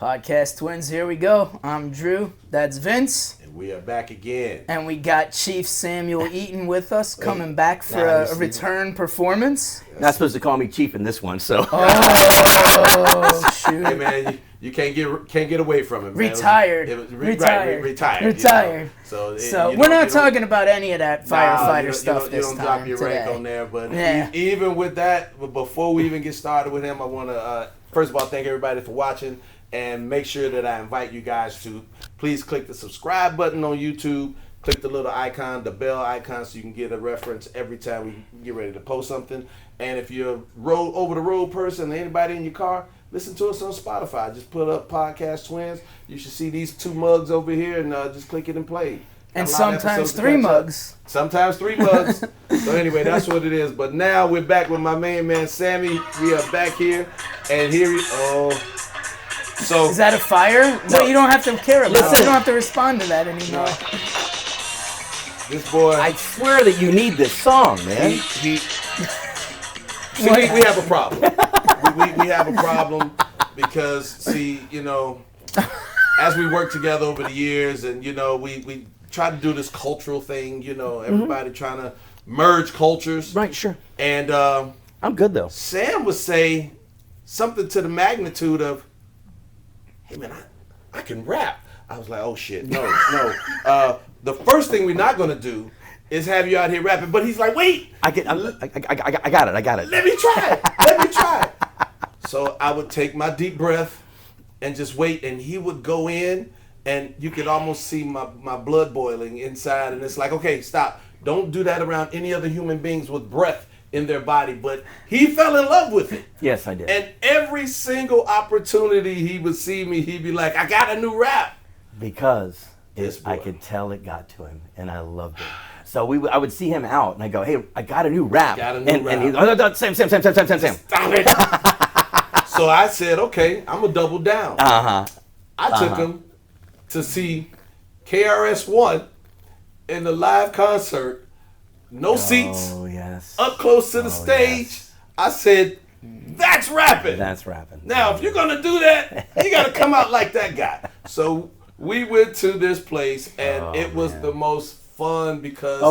Podcast Twins, here we go. I'm Drew, that's Vince. And we are back again. And we got Chief Samuel Eaton with us, coming back for a return performance. You're not supposed to call me Chief in this one, so. Oh, shoot. Hey, man, you can't get away from it, man. Retired. Retired. Retired. You know? So we're not talking about any of that firefighter stuff this time. You don't drop your rank on there, but even with that, before we even get started with him, I want to, first of all, thank everybody for watching. And make sure that I invite you guys to please click the subscribe button on YouTube. Click the little icon, the bell icon, so you can get a reference every time we get ready to post something. And if you're a over-the-road person, anybody in your car, listen to us on Spotify. Just put up Podcast Twins. You should see these 2 mugs over here, and just click it and play. And sometimes 3 mugs. Sometimes 3 mugs. So anyway, that's what it is. But now we're back with my main man, Sammy. We are back here. And here So, is that a fire? No, you don't have to care about it. You don't have to respond to that anymore. This boy. I swear that you need this song, man. See, we have a problem. we have a problem because, see, you know, as we work together over the years and, you know, we try to do this cultural thing, you know, everybody trying to merge cultures. Right, sure. And I'm good, though. Sam would say something to the magnitude of, hey man, I can rap. I was like, oh shit, no. The first thing we're not gonna do is have you out here rapping. But he's like, wait, I got it. Let me try. So I would take my deep breath and just wait, and he would go in, and you could almost see my blood boiling inside, and it's like, okay, stop. Don't do that around any other human beings with breath in their body. But he fell in love with it. Yes, I did. And every single opportunity he would see me, he'd be like, I got a new rap. Because I could tell it got to him, and I loved it. So I would see him out, and I go, hey, I got a new rap. And he's, oh, Sam. Stop it. So I said, okay, I'm going to double down. I took him to see KRS-One in the live concert. No seats. Oh, yes. Up close to the stage. Yes. I said, that's rapping. That's rapping. Now, if you're going to do that, you got to come out like that guy. So we went to this place, and it was the most fun because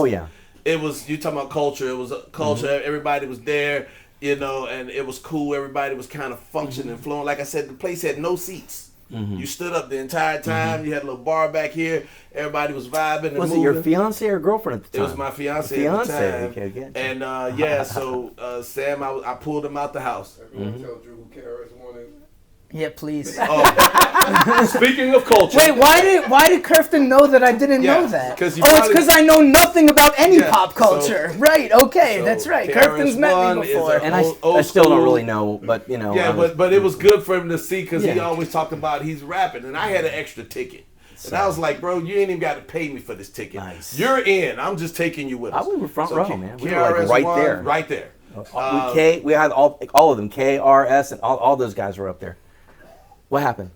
it was, you talking about culture. It was a culture. Everybody was there, you know, and it was cool. Everybody was kind of functioning, flowing. Like I said, the place had no seats. You stood up the entire time. You had a little bar back here. Everybody was vibing and moving. Was it your fiance or girlfriend at the time? It was my fiance at the time. Okay, good. And so Sam, I pulled him out the house. Everyone tell Drew who KRS-One is. Yeah, please. Speaking of culture. Wait, why did Kirfton know that I didn't know that? It's because I know nothing about any pop culture. Right, okay, that's right. Kirfton's met me before. And I still don't really know, but you know. Yeah, but it was good for him to see because he always talked about he's rapping. And I had an extra ticket. And I was like, bro, you ain't even got to pay me for this ticket. Nice. You're in. I'm just taking you with us. We were front row, man. We were KRS-One, like right there. Right there. We had all of them. KRS and all those guys were up there. What happened?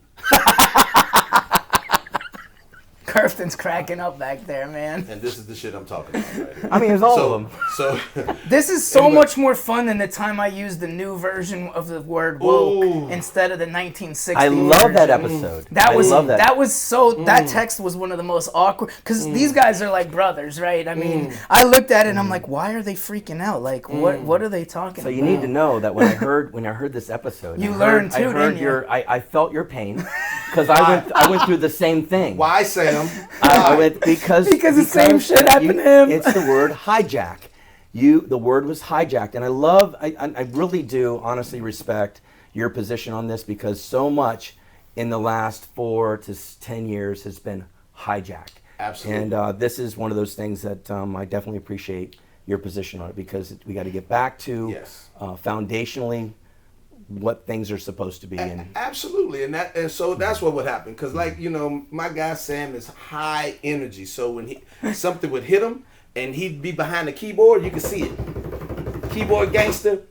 Kirfton's cracking up back there, man. And this is the shit I'm talking about right now. I mean, it's all of them. So this is so much more fun than the time I used the new version of the word woke instead of the 1960s. I love that episode. That text was one of the most awkward because these guys are like brothers, right? I mean, I looked at it and I'm like, why are they freaking out? Like, what are they talking about? So you need to know that when I heard this episode, I felt your pain because I went through the same thing. Why, Sam? I went because the same shit happened to him. It's the word hijack. The word was hijacked, and I really do honestly respect your position on this because so much in the last 4 to 10 years has been hijacked. Absolutely. And this is one of those things that I definitely appreciate your position on it because we got to get back to foundationally what things are supposed to be. Absolutely, and so that's what would happen. Because, like, you know, my guy Sam is high energy. So when something would hit him, and he'd be behind the keyboard, you could see it. Keyboard gangster,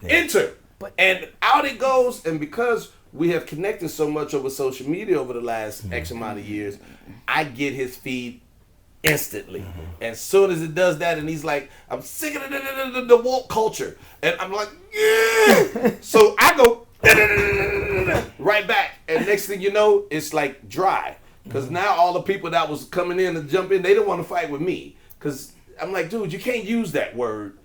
enter, and out it goes. And because we have connected so much over social media over the last X amount of years, I get his feed instantly. As soon as it does that, and he's like, I'm sick of the woke culture. And I'm like, yeah. So I go, right back. And next thing you know, it's like dry. Because now all the people that was coming in and jump in, they didn't want to fight with me. Because I'm like, dude, you can't use that word.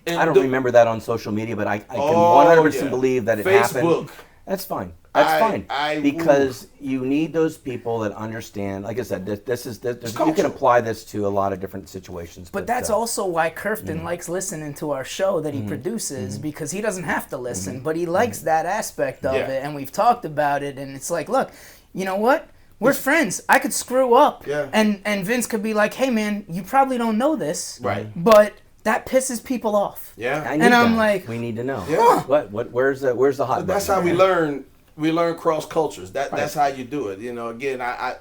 And I don't remember that on social media, but I can 100% believe that it happened. That's fine. That's fine. Because you need those people that understand. Like I said, you can apply this to a lot of different situations. But that's also why Curfton likes listening to our show that he produces, because he doesn't have to listen, but he likes that aspect of it. And we've talked about it. And it's like, look, you know what? We're friends. I could screw up. Yeah. And Vince could be like, hey, man, you probably don't know this. Right. But that pisses people off. Yeah. And I'm like, we need to know. Yeah. Where's the hot button? That's how we learn. We learn cross cultures. That's how you do it. You know, again, I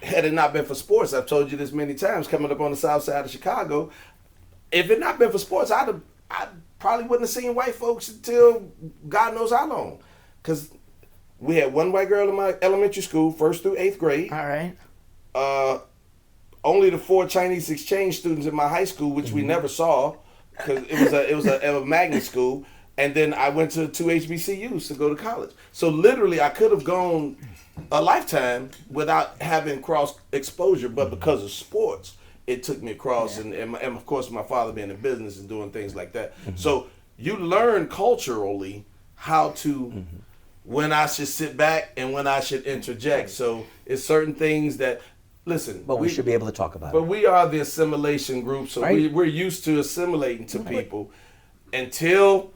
had it not been for sports, I've told you this many times, coming up on the south side of Chicago, if it not been for sports, I probably wouldn't have seen white folks until God knows how long. Because we had one white girl in my elementary school, 1st through 8th grade. all right. Only the 4 Chinese exchange students in my high school, which we never saw, because it was a magnet school. And then I went to 2 HBCUs to go to college. So literally, I could have gone a lifetime without having cross exposure, but because of sports, it took me across. And of course, my father being in business and doing things like that. So you learn culturally how to, when I should sit back and when I should interject. So it's certain things that, listen. But we should be able to talk about it. But we are the assimilation group, so we're used to assimilating to people until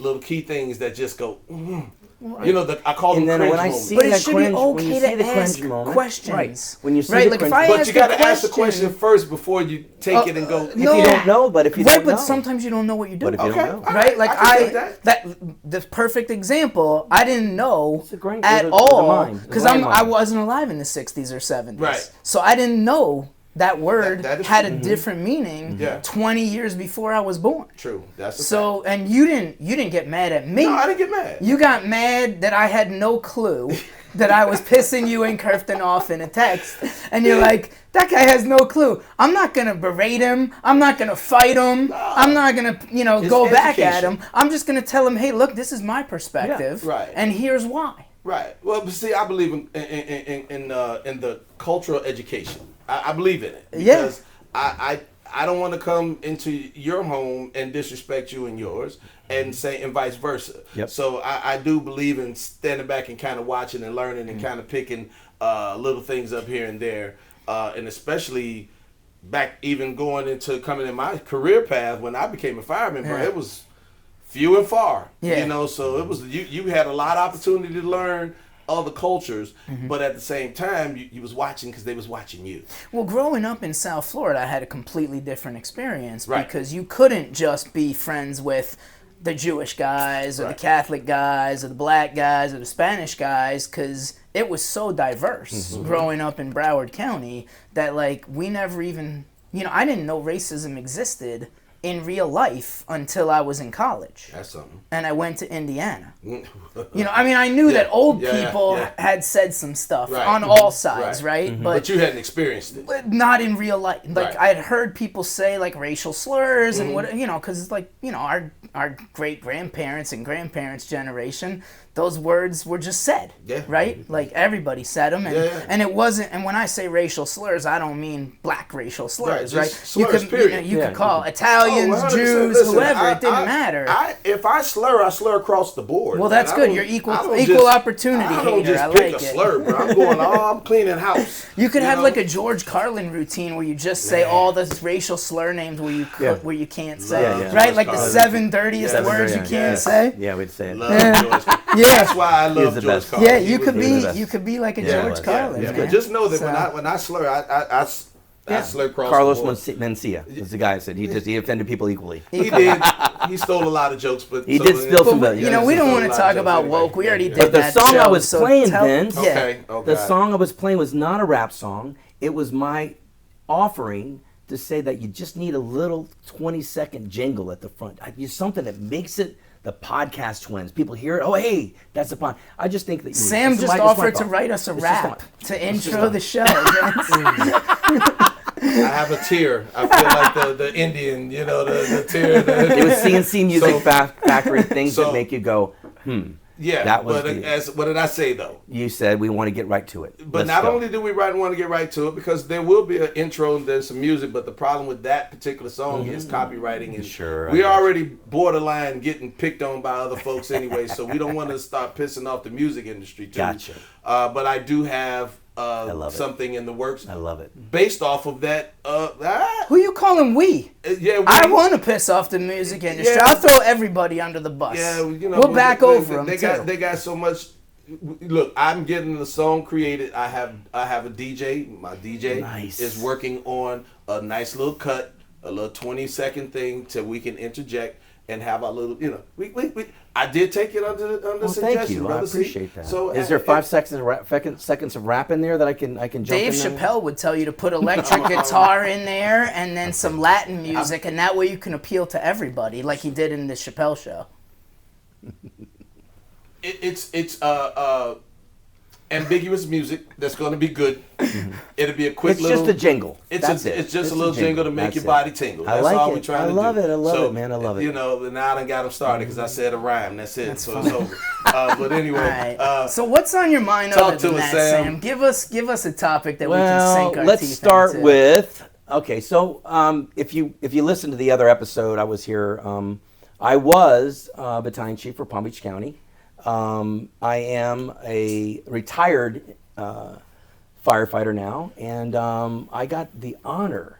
little key things that just go, you know, I call them and then cringe when I moments. see But it that should cringe, be when you okay see to the ask cringe moment, questions. right? When you see Right, the like if cringe, I But ask you got to a ask the question first before you take it and go. if you don't know, but if you don't know, but sometimes you don't know what you're doing. But if you don't know. Right? Like I can take that. the perfect example, I didn't know at with a all mind, because with a I mind. wasn't alive in the 60s or 70s. Right. So I didn't know that word That is had true. a different meaning 20 years before I was born. True. That's a So, and you didn't get mad at me. No, I didn't get mad. You got mad that I had no clue that I was pissing you and Curfton off in a text. And you're like, that guy has no clue. I'm not going to berate him. I'm not going to fight him. I'm not going to, go back at him. I'm just going to tell him, hey, look, this is my perspective. Yeah, right. And here's why. Right. Well, but see, I believe in the cultural education. I believe in it because I don't want to come into your home and disrespect you and yours, and say and vice versa. Yep. So I do believe in standing back and kind of watching and learning and kind of picking little things up here and there, and especially back even going into coming in my career path when I became a fireman, bro, it was few and far. Yeah. You know, so it was you had a lot of opportunity to learn other cultures, but at the same time, you was watching because they was watching you. Well, growing up in South Florida, I had a completely different experience Right. because you couldn't just be friends with the Jewish guys or the Catholic guys or the black guys or the Spanish guys because it was so diverse growing up in Broward County that, like, we never even, I didn't know racism existed in real life until I was in college. That's something. And I went to Indiana. I knew that old people had said some stuff on all sides, right? But you hadn't experienced it. But not in real life. Like, Right. I had heard people say, like, racial slurs and what, because it's like, our great-grandparents and grandparents' generation, those words were just said, right? Like, everybody said them. And it wasn't, and when I say racial slurs, I don't mean black racial slurs, right? Slurs, period. You could call Italians, 100%. Jews, Listen, whoever, it didn't matter. If I slur across the board. Well, that's I good. don't- You're equal I don't equal just- opportunity I don't hater. just I pick like a it. slur, bro. I'm going, I'm cleaning house. You could have know? like a George Carlin routine where you just say all this racial slur names where you can't say, right? George Like the Carlin. 7 dirtiest words you can't say. Yeah, we'd say it. Love George Carlin. That's why I love the George best. Carlin. Yeah, He you was could really be the best. you could be like a Yeah, George Carlin. Yeah, man. but just know that So- when I slur, I slur across Carlos the board. Mencia was the guy that said he offended people equally. He did. He stole a lot of jokes, but He did steal some. we don't want to talk about woke. We already did But the that. song show, I was so playing, tell- Vince, Okay. the song I was playing was not a rap song. It was my offering to say that you just need a little 20-second jingle at the front. Something that makes it the podcast twins. People hear it. Oh, hey, that's the pod. I just think that Sam just offered to write us a rap to intro the show. I have a tear. I feel like the Indian, the tear. It was CNC Music So- Factory things so- that make you go, Yeah, that was what did I say though? You said we want to get right to it. But not only do we want to get right to it, because there will be an intro and there's some music, but the problem with that particular song is copywriting, and we already borderline getting picked on by other folks anyway, so we don't want to start pissing off the music industry too. Gotcha. But I do have something in the works. I love it. Based off of that. Who you calling we? Yeah, I want to piss off the music industry. Yeah. I'll throw everybody under the bus. Yeah, you know, we'll back over them. They got so much. Look, I'm getting the song created. I have a DJ. My DJ is working on a nice little cut, a little 20-second thing till we can interject and have our little, you know, we I did take it under suggestion. Thank you. Brother. I appreciate that. So is there 5 seconds of rap in there that I can jump Dave in Chappelle would tell you to put electric guitar in there and then some Latin music, and that way you can appeal to everybody, like he did in the Chappelle show. It's ambiguous music that's going to be good. It'll be a quick It's little. Just a jingle. It's just a little jingle to make your body tingle. I That's like all it. we're trying to do. I love it. I love it, man. I love it. You know, now I done got them started because I said a rhyme. That's it. So it's over. But anyway. Right. So what's on your mind other than that, Sam? Give us a topic that we can sink our teeth into. Let's start with. Okay, so if you listen to the other episode, I was here. I was battalion chief for Palm Beach County. I am a retired firefighter now, and I got the honor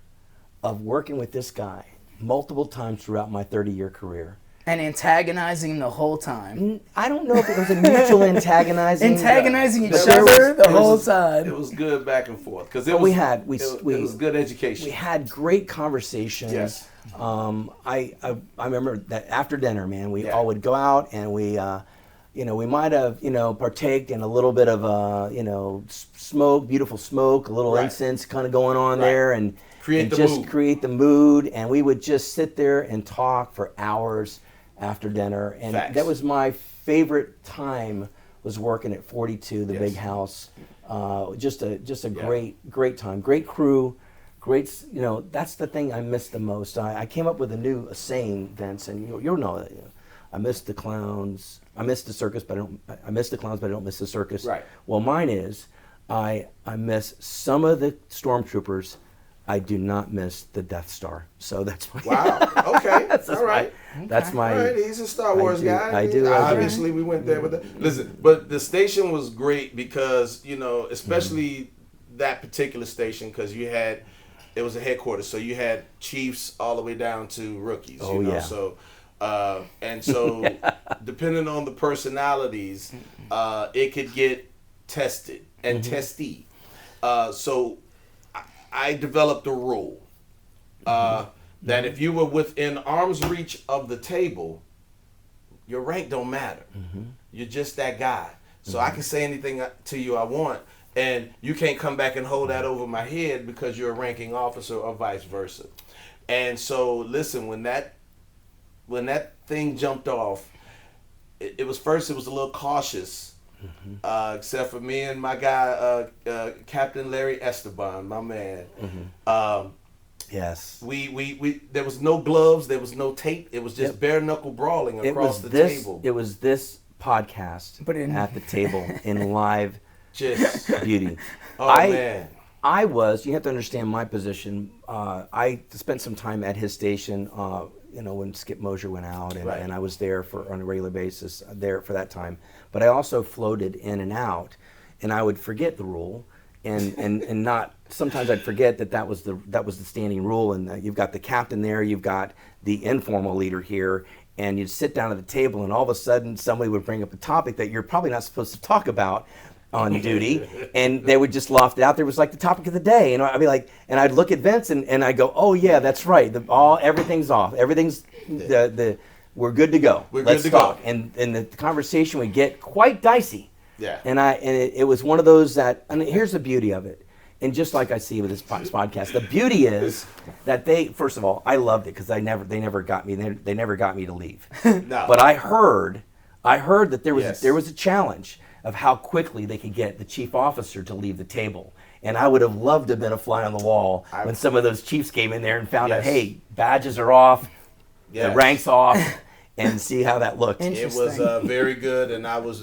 of working with this guy multiple times throughout my 30-year career. And antagonizing the whole time. I don't know if it was a mutual antagonizing. Antagonizing each other the whole time. It was good back and forth because it was good education. We had great conversations. Yes. I remember that after dinner, man, we all would go out and we. We might have, partaked in a little bit of, smoke, beautiful smoke, a little incense kind of going on there, and create the mood. And we would just sit there and talk for hours after dinner. And that was my favorite time, was working at 42, the big house. Just a great time, great crew, great. That's the thing I miss the most. I came up with a new saying, Vince, and you'll know that. I miss the clowns. I miss the circus, but I miss the clowns, but I don't miss the circus. Right. Well, mine is, I miss some of the stormtroopers. I do not miss the Death Star. So that's my. Wow. Okay. All right. That's my. All right. He's a Star Wars guy. I do. Obviously, we went there with that. Listen, but the station was great because especially that particular station, because it was a headquarters, so you had chiefs all the way down to rookies. So. Depending on the personalities, it could get tested and testy. So I developed a rule that if you were within arm's reach of the table, your rank don't matter. You're just that guy. So I can say anything to you I want, and you can't come back and hold that over my head because you're a ranking officer or vice versa. And so listen, when that thing jumped off, it was a little cautious, except for me and my guy, Captain Larry Esteban, my man. Yes. We there was no gloves, there was no tape. It was just bare knuckle brawling across the table. It was this podcast at the table in live beauty. Man. You have to understand my position. I spent some time at his station, when Skip Mosier went out, and I was there on a regular basis there for that time. But I also floated in and out, and I would forget the rule, and not. Sometimes I'd forget that was the standing rule, and you've got the captain there, you've got the informal leader here, and you'd sit down at the table, and all of a sudden somebody would bring up a topic that you're probably not supposed to talk about on duty, and they would just loft it out there. It was like the topic of the day, and I'd be like, and I'd look at Vince, and I'd go, oh yeah, that's right. Everything's off. Everything's we're good to go. Let's talk. And the conversation would get quite dicey. Yeah. And it was one of those that. And here's the beauty of it. And just like I see with this podcast, the beauty is that first of all, I loved it because they never got me. They never got me to leave. No. But I heard that there was a challenge of how quickly they could get the chief officer to leave the table. And I would have loved to have been a fly on the wall when some of those chiefs came in there and found out, hey, badges are off, the rank's off, and see how that looked. It was very good, and I was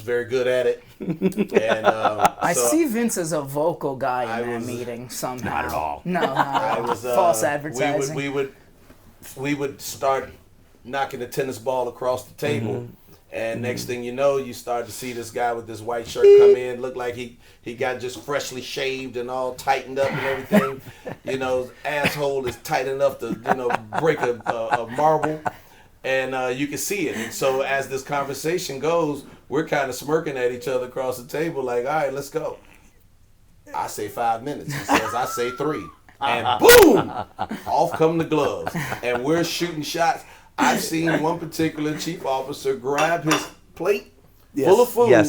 very good at it. And I see Vince as a vocal guy in that meeting somehow. Not at all. No, I was false advertising. We would start knocking the tennis ball across the table. And next thing you know, you start to see this guy with this white shirt come in, look like he got just freshly shaved and all tightened up and everything. You know, his asshole is tight enough to, break a marble. And you can see it. And so as this conversation goes, we're kind of smirking at each other across the table like, all right, let's go. I say 5 minutes. He says, I say 3. And boom, off come the gloves. And we're shooting shots. I've seen one particular chief officer grab his plate full of food,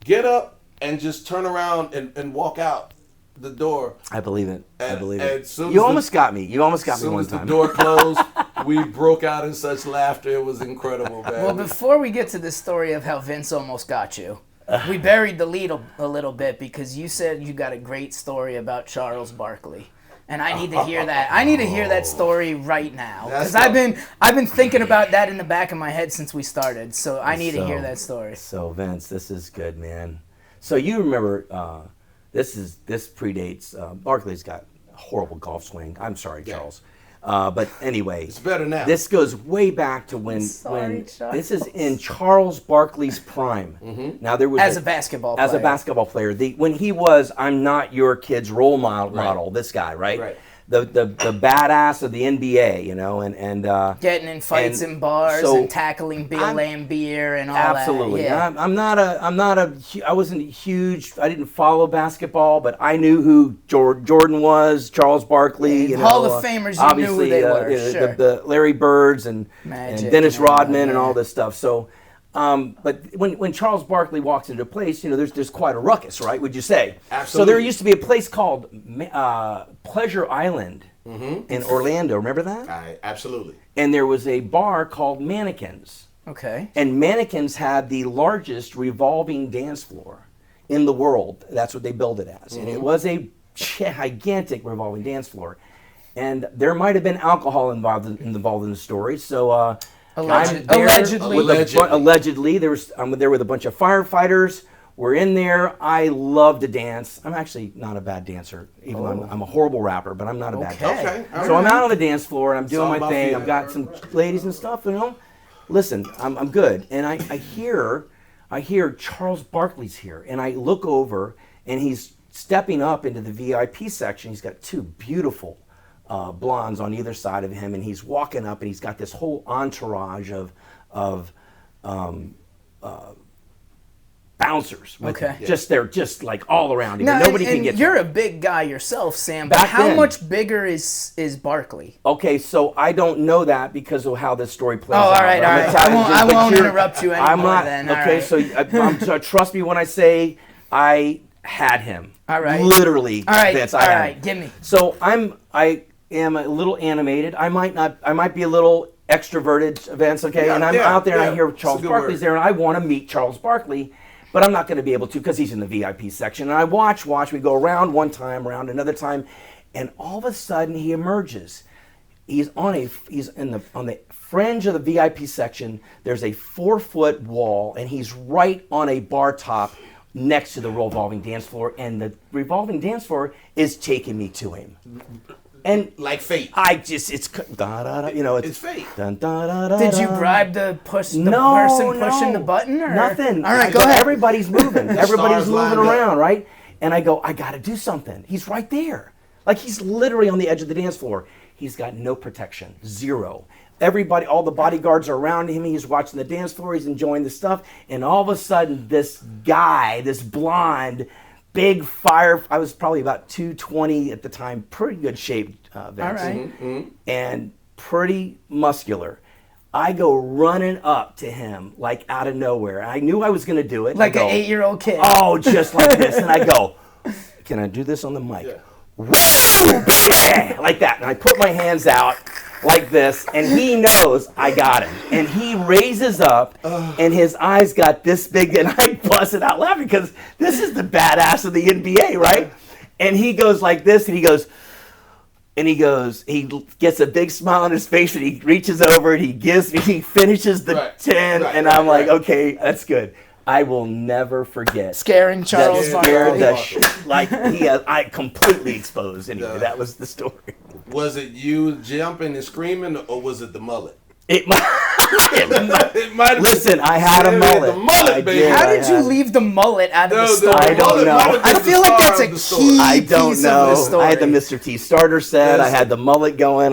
get up, and just turn around and walk out the door. I believe it. I believe it. You almost got me. You almost got me one time. As the door closed, we broke out in such laughter. It was incredible, man. Well, before we get to the story of how Vince almost got you, we buried the lead a little bit because you said you got a great story about Charles Barkley. And I need to hear that. I need to hear that story right now because I've been thinking about that in the back of my head since we started. So I need to hear that story. So Vince, this is good, man. So you remember this predates Barkley's got a horrible golf swing. I'm sorry, Charles. But anyway, it's better now. This goes way back to when this is in Charles Barkley's prime. Now there was as a basketball player. When he was, I'm not your kid's role model. This guy, right? Right. The badass of the NBA, and getting in fights in bars and tackling Bill Laimbeer and all absolutely. that. Yeah. I wasn't huge. I didn't follow basketball, but I knew who Jordan was, Charles Barkley. Hall of Famers, you knew who they were. The Larry Birds and Dennis Rodman and all this stuff. So. But when Charles Barkley walks into a place, there's quite a ruckus, right? Would you say? Absolutely. So there used to be a place called Pleasure Island in Orlando. Remember that? Absolutely. And there was a bar called Mannequins. Okay. And Mannequins had the largest revolving dance floor in the world. That's what they billed it as. And it was a gigantic revolving dance floor. And there might have been alcohol involved in the story. So. Allegedly, I'm there with a bunch of firefighters. We're in there. I love to dance. I'm actually not a bad dancer, even though I'm a horrible rapper, but I'm not a bad dancer. Okay. So I'm out on the dance floor and I'm doing my thing. I've got some ladies and stuff, Listen, I'm good. And I hear Charles Barkley's here, and I look over, and he's stepping up into the VIP section. He's got two beautiful blondes on either side of him, and he's walking up, and he's got this whole entourage of bouncers. They're just like all around him. Now, Nobody can get. You're a big guy yourself, Sam. But how much bigger is Barkley? Okay, so I don't know that because of how this story plays out. All right. I won't interrupt you anymore. I'm not. Then. Okay, so trust me when I say I had him. All right. Literally. All right. Vince, all right. Give me. So I am a little animated. I might be a little extroverted, Vince, okay? Yeah, and I'm out there and I hear Charles Barkley's word. there and I want to meet Charles Barkley, but I'm not going to be able to because he's in the VIP section. And I watch, we go around one time, around another time, and all of a sudden he emerges. He's on the fringe of the VIP section. There's a 4-foot wall and he's right on a bar top next to the revolving dance floor, and the revolving dance floor is taking me to him. And like fate. It's fate. Did you bribe the person pushing the button? Or? Nothing. All right, go ahead. Everybody's moving. Everybody's moving around, right? And I go, I got to do something. He's right there. Like he's literally on the edge of the dance floor. He's got no protection. Zero. Everybody, all the bodyguards are around him. He's watching the dance floor. He's enjoying the stuff. And all of a sudden, this guy, this blonde, big I was probably about 220 at the time, pretty good shape, Vince. All right. And pretty muscular. I go running up to him like out of nowhere. I knew I was going to do it. Like an 8-year-old kid. Oh, just like this. And I go, can I do this on the mic? Yeah. Woo, baby! Like that. And I put my hands out like this, and he knows I got him. And he raises up, and his eyes got this big, and I busted out laughing because this is the badass of the NBA, right? And he goes like this, and he goes, And he gets a big smile on his face, and he reaches over and he finishes the 10, and I'm like, okay, that's good. I will never forget scaring Charles. I completely exposed anyway. That was the story. Was it you jumping and screaming, or was it the mullet? It might have Listen, I had a mullet. The mullet, baby. How did you leave the mullet out of the story? I don't know. I feel like that's a key piece of the story. I had the Mr. T starter set. I had the mullet going.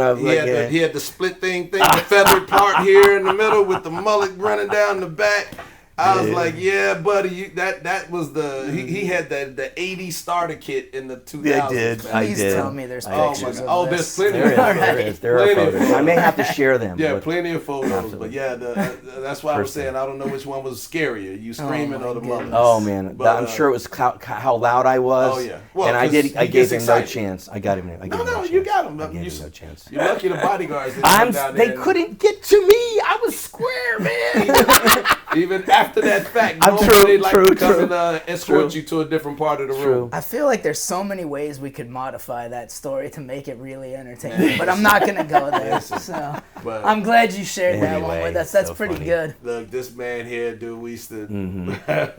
He had the split thing, the feathered part here in the middle with the mullet running down the back. I was like, yeah, buddy, that was he had the 80 starter kit in the 2000s. I did. Please tell me there's pictures of this. There's plenty. There are photos. I may have to share them. Yeah, plenty of photos. Absolutely. But yeah, that's why I was saying I don't know which one was scarier, you screaming or the mullet. Oh man, but, I'm sure it was how loud I was. Oh yeah, well, and I gave him no chance. I got him. No, you got him. I gave him no chance. You're lucky the bodyguards didn't come down there. They couldn't get to me. I was square, man. Even after that fact, they'd like to come and escort you to a different part of the room. I feel like there's so many ways we could modify that story to make it really entertaining, but I'm not going to go there. So I'm glad you shared that one with us. That's so pretty good. Look, this man here, dude, we used to...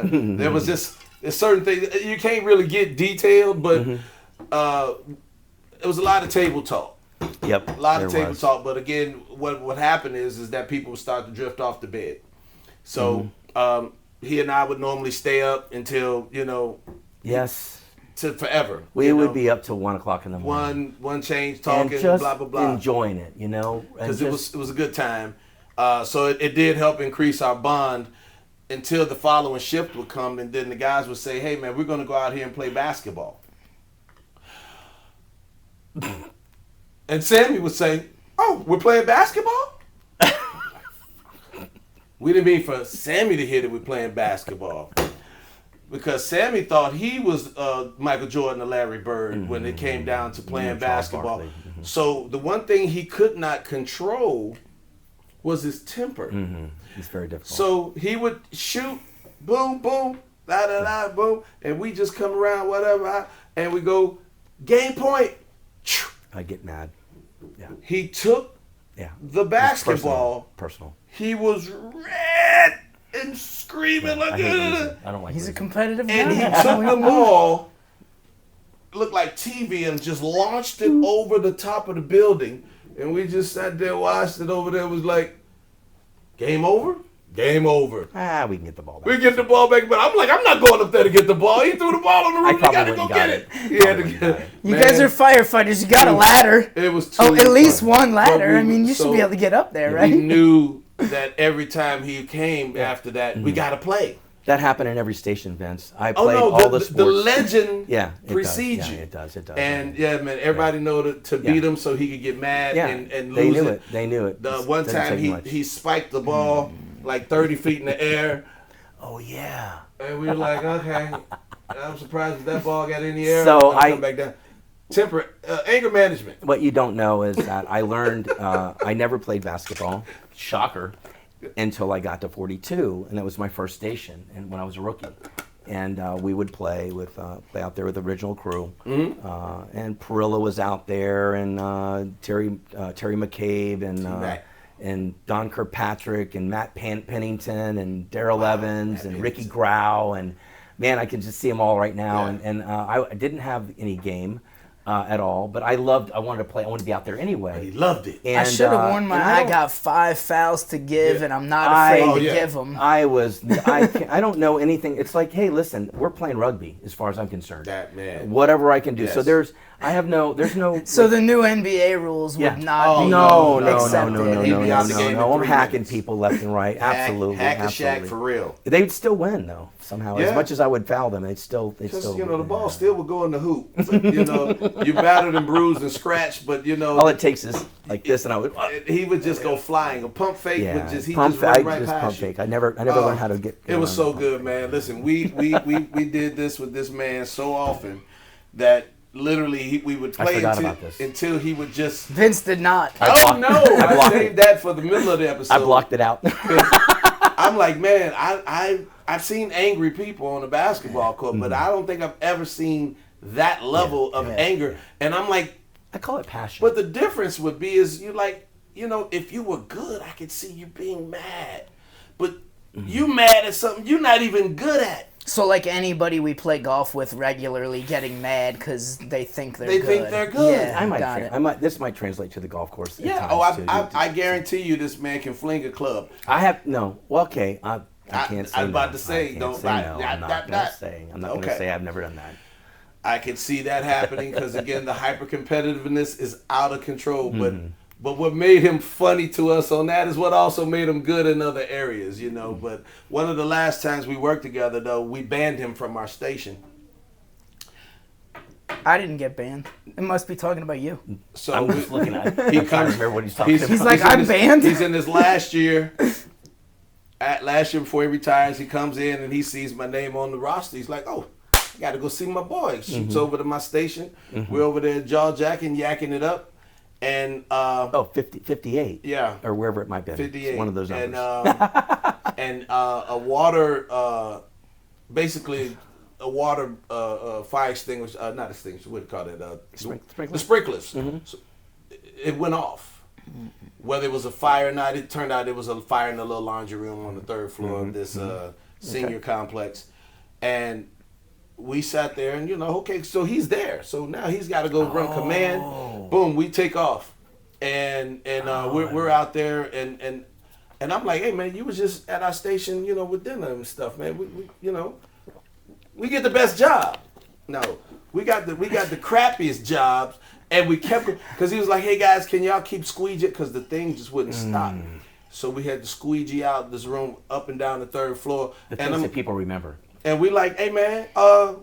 there was just certain things... You can't really get detailed, but it was a lot of table talk. Yep. A lot of table talk, but again, what happened is that people would start to drift off the bed. So he and I would normally stay up until, yes, to forever. We would be up till 1 o'clock in the morning. One change, talking, and just blah blah blah, enjoying it, because it was a good time. So it did help increase our bond until the following shift would come, and then the guys would say, "Hey man, we're going to go out here and play basketball." And Sammy would say, "Oh, we're playing basketball?" We didn't mean for Sammy to hear that we're playing basketball, because Sammy thought he was Michael Jordan or Larry Bird when it came down to playing basketball. So the one thing he could not control was his temper. It's very difficult. So he would shoot, boom, boom, da da da, boom, and we just come around, whatever, and we go, game point. I get mad. Yeah. He took the basketball. Personal. He was red and screaming like I don't like. He's a competitive guy. And he took the ball, looked like TV, and just launched it over the top of the building. And we just sat there, watched it over there. It was like, game over? Game over. We can get the ball back. We get the ball back, but I'm like, I'm not going up there to get the ball. He threw the ball on the room. You got to go get it. He had to get it. You guys are firefighters. You got a ladder. It was too at least fun. One ladder. You should be able to get up there, right? We knew that every time he came after that, we got to play. That happened in every station, Vince. I played all the sports. The legend precedes you. It does. And man, everybody know to beat him so he could get mad and lose it. They knew it. The one time he spiked the ball like 30 feet in the air. Oh yeah. And we were like, okay. I'm surprised if that ball got in the air. So I come back down. Anger management. What you don't know is that I learned I never played basketball. Shocker. Until I got to 42, and that was my first station, and when I was a rookie, and we would play out there with the original crew, and Perillo was out there, and Terry McCabe, and Don Kirkpatrick, and Matt Pennington, and Darrell Evans, and Ricky Grau, and man, I can just see them all right now, and I didn't have any game. At all, but I wanted to play. I wanted to be out there anyway. He loved it. And, I should have worn I got 5 fouls to give, and I'm not afraid to give them. I don't know anything. It's like, hey, listen, we're playing rugby as far as I'm concerned. That man. Whatever I can do. Yes. So there's no. So the new NBA rules would not be accepted. No. I'm hacking people left and right. Absolutely. Hack a Shaq for real. They would still win though somehow. As much as I would foul them, they'd still. The ball still would go in the hoop. But, you battered and bruised and scratched, but all it takes is like this, and I would. He would just go flying. A pump fake would just run right past pump fake. I never learned how to get. It was so good, man. Listen, we did this with this man so often that literally we would play until he would just. Vince did not. I saved that for the middle of the episode. I blocked it out. I'm like, man, I've seen angry people on a basketball court, but I don't think I've ever seen that level of anger. And I'm like, I call it passion. But the difference would be is you like, if you were good, I could see you being mad. But you mad at something you're not even good at. So like anybody we play golf with regularly getting mad because they think they're good. They think they're good. Yeah, this might translate to the golf course. Yeah. I guarantee you this man can fling a club. I have no. Well, okay. I can't say. I'm about to no. say I don't. can't say no. I'm not going to say. I'm not going to say I've never done that. I can see that happening because again, the hyper competitiveness is out of control. But what made him funny to us on that is what also made him good in other areas, But one of the last times we worked together, though, we banned him from our station. I didn't get banned. It must be talking about you. So I'm just looking at it. He comes. Remember what he's talking about. He's like, I'm banned. He's in his last year. Last year before he retires, he comes in and he sees my name on the roster. He's like, oh, I got to go see my boy. Shoots over to my station. We're over there jaw-jacking, yakking it up. And 58. Yeah. Or wherever it might be. 58. It's one of those numbers. And a water, basically a water fire extinguisher, not extinguisher, what do you call it? The sprinklers. So it went off. Whether it was a fire or not, it turned out it was a fire in the little laundry room on the third floor of this senior complex. And we sat there and, okay, so he's there. So now he's got to go run command. Boom, we take off. And we're out there and I'm like, hey, man, you was just at our station, with dinner and stuff, man. We get the best job. No, we got the crappiest jobs. And we kept it, because he was like, hey, guys, can y'all keep squeegee? Because the thing just wouldn't stop. So we had to squeegee out this room up and down the third floor. The things that people remember. And we like, hey, man, are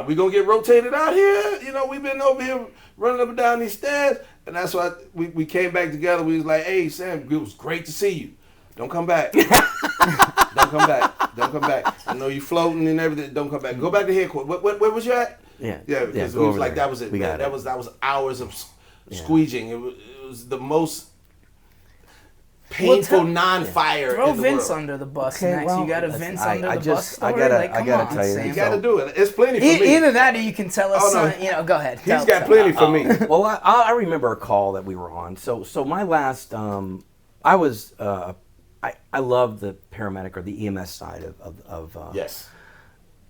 we going to get rotated out here? We've been over here running up and down these stairs. And that's why we came back together. We was like, hey, Sam, it was great to see you. Don't come back. Don't come back. Don't come back. I know you floating and everything. Don't come back. Go back to headquarters. Where was you at? Yeah. Because it was like that was it. That was hours of squeegeeing. It was the most painful non-fire. Throw in the Vince world. under the bus Okay, next. well, you got a Vince under the bus story. I Come gotta on, tell you, Sam. You got to do it. It's plenty for me. Either that, or you can tell us. Oh, no. Go ahead. He's got plenty for me. Well, I remember a call that we were on. So my last, I was, I love the paramedic or the EMS side Yes.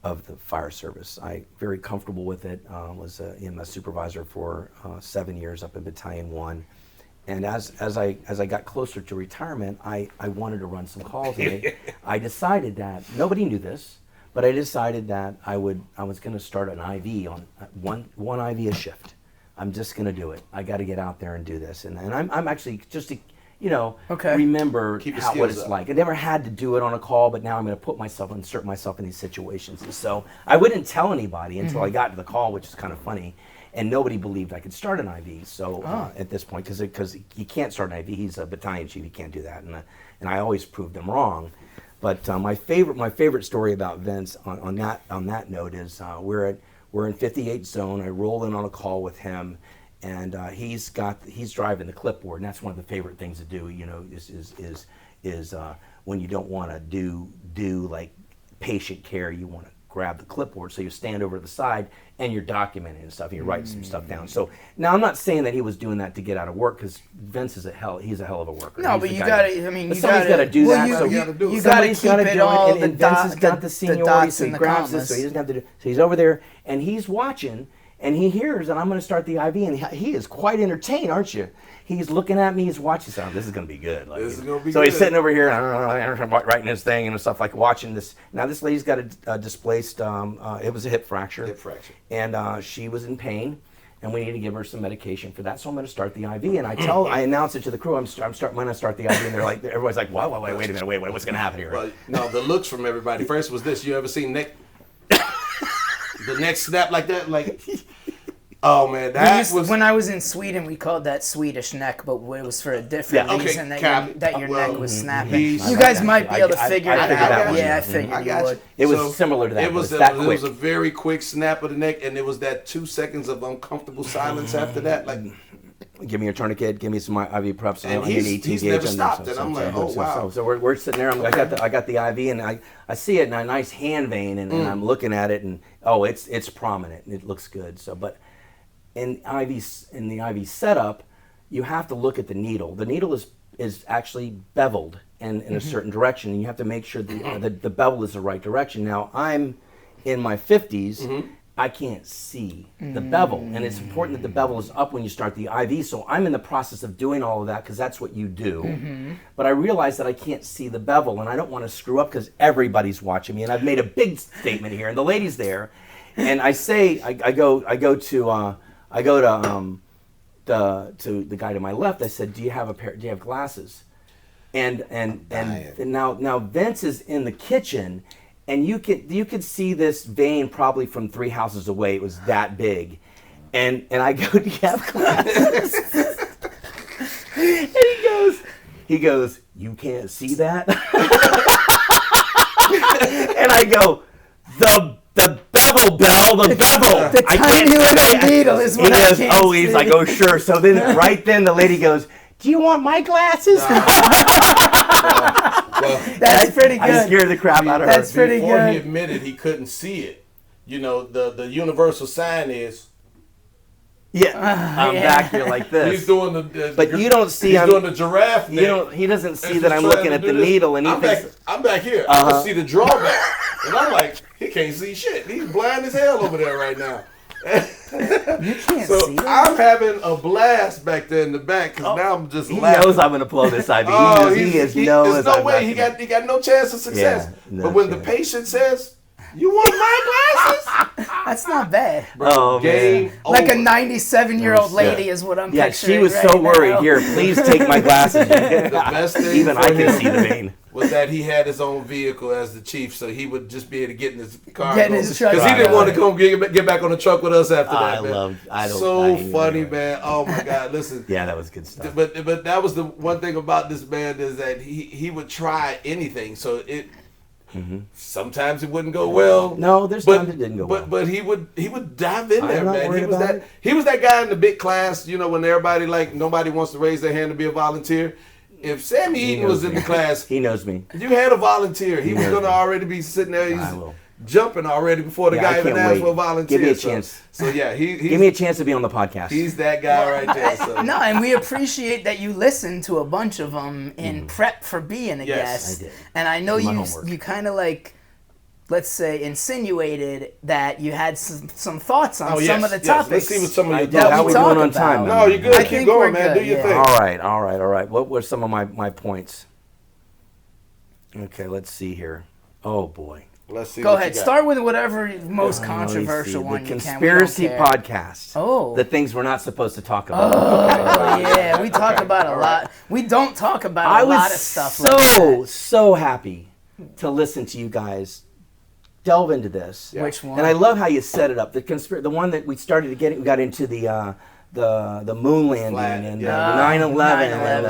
of the fire service. I very comfortable with it. Was an EMS supervisor for 7 years up in Battalion 1. And as I got closer to retirement, I wanted to run some calls. And I decided that, nobody knew this, but I decided that I was going to start an IV on one IV a shift. I'm just going to do it. I got to get out there and do this. And I'm actually just to, remember what it's like. I never had to do it on a call, but now I'm going to insert myself in these situations. And so I wouldn't tell anybody until I got to the call, which is kind of funny. And nobody believed I could start an IV. So at this point, because you can't start an IV, he's a battalion chief, he can't do that. And I always proved them wrong. But my favorite story about Vince on that note is we're in 58 zone. I roll in on a call with him, and he's driving the clipboard, and that's one of the favorite things to do. Is when you don't want to do like patient care, you want to grab the clipboard, so you stand over to the side and you're documenting and stuff, and you're writing some stuff down. So now I'm not saying that he was doing that to get out of work, because Vince is he's a hell of a worker. No, but you gotta, somebody's gotta do that. You gotta keep it do all, and Vince has got the seniority, so he grabs this, so he doesn't have to do. So he's over there and he's watching, and he hears, and I'm going to start the IV, and he is quite entertained, aren't you? He's looking at me, he's watching, so this is going to be good. This is going to be so good. He's sitting over here, writing his thing and stuff, like watching this. Now this lady's got a displaced, it was a hip fracture. And she was in pain, and we need to give her some medication for that. So I'm going to start the IV, and I announce it to the crew. I'm going to start the IV, and they're like, everybody's like, wait a minute, what's going to happen here? Well, no, the looks from everybody. First was this. You ever seen neck? The neck snap like that, like. Oh man, when I was in Sweden, we called that Swedish neck, but it was for a different reason that your neck was snapping. You guys might be able to figure it out. Yeah, I figured you would. It was similar to that. It was a very quick snap of the neck, and it was that 2 seconds of uncomfortable silence after that. Like, give me your tourniquet, give me some IV preps. And he's never stopped, and I'm like, oh wow. So we're sitting there. I got the IV, and I see it in a nice hand vein, and I'm looking at it, and it's prominent, and it looks good. So, but in the IV setup, you have to look at the needle. The needle is actually beveled in a certain direction, and you have to make sure the bevel is the right direction. Now, I'm in my 50s. I can't see the bevel, and it's important that the bevel is up when you start the IV. So I'm in the process of doing all of that because that's what you do. But I realize that I can't see the bevel, and I don't want to screw up because everybody's watching me. And I've made a big statement here, and the lady's there, and I say I go to the guy to my left. I said, "Do you have glasses?" And now Vince is in the kitchen. And you could see this vein probably from 3 houses away. It was that big, and I go, "Do you have glasses?" And he goes, "You can't see that." And I go, "The bevel, Bell, the bevel. The tiny little needle is what I can't see." He's like, "Oh, sure." So then, right then, the lady goes, "Do you want my glasses?" Well, that's pretty good. I scared the crap out of her. That's pretty Before good. he admitted he couldn't see it, the universal sign is. I'm back here like this. He's doing the. But you don't see. He's doing the giraffe neck. He doesn't see that I'm looking at the needle, and he thinks I'm back here. I can see the drawback, and I'm like, he can't see shit. He's blind as hell over there right now. You can't So see that. I'm having a blast back there in the back because now I'm just he laughing. knows I'm going to blow this IV. There's no way he got no chance of success. Yeah, no but when chance. the patient says, "You want my glasses?" That's not bad. Oh, Game man. Like a over. 97-year-old lady is what I'm Yeah, picturing. she was right so worried. now. Here, please take my glasses. The best thing Even for I can him see the vein. was that he had his own vehicle as the chief, so he would just be able to get in his car. Get in his truck. Because he didn't Right. want to come get back on the truck with us after that, man. I Funny, man. Oh, my God. Listen. Yeah, that was good stuff. But that was the one thing about this man is that he would try anything. So sometimes it wouldn't go well. No, there's times it didn't go well. But he would dive in there, I'm not man. worried about it. He was that guy in the big class, when everybody nobody wants to raise their hand to be a volunteer. If Sam Eaton was in the class, He knows me. you had a volunteer. He was knows going to me. already be sitting there. I He's will. jumping already before the Yeah, guy I even can't asked wait. for a volunteer. Give me a chance. So yeah, Give me a chance to be on the podcast. he's that guy right there. So. No, and we appreciate that you listened to a bunch of them in prep for being a Yes, guest. I did. And I know My you homework. kind of let's say, insinuated that you had some thoughts on some of the topics. Let's see what some of I your did. that How we we talk doing on about. time? No, you're good. I Keep think going, we're man. good, Do your yeah. thing. All right. What were some of my points? Okay, let's see here. Oh boy. Let's see. Go what ahead. you got. Start with whatever most Let me controversial see. one The you can. conspiracy We don't care. podcast. Oh. The things we're not supposed to talk about. Oh, yeah, we talk about a lot. We don't talk about a lot of stuff like that. so happy to listen to you guys delve into this. Which one? And I love how you set it up. The one that we started to we got into the moon landing Flat, and yeah. the 9/11 and 9/11.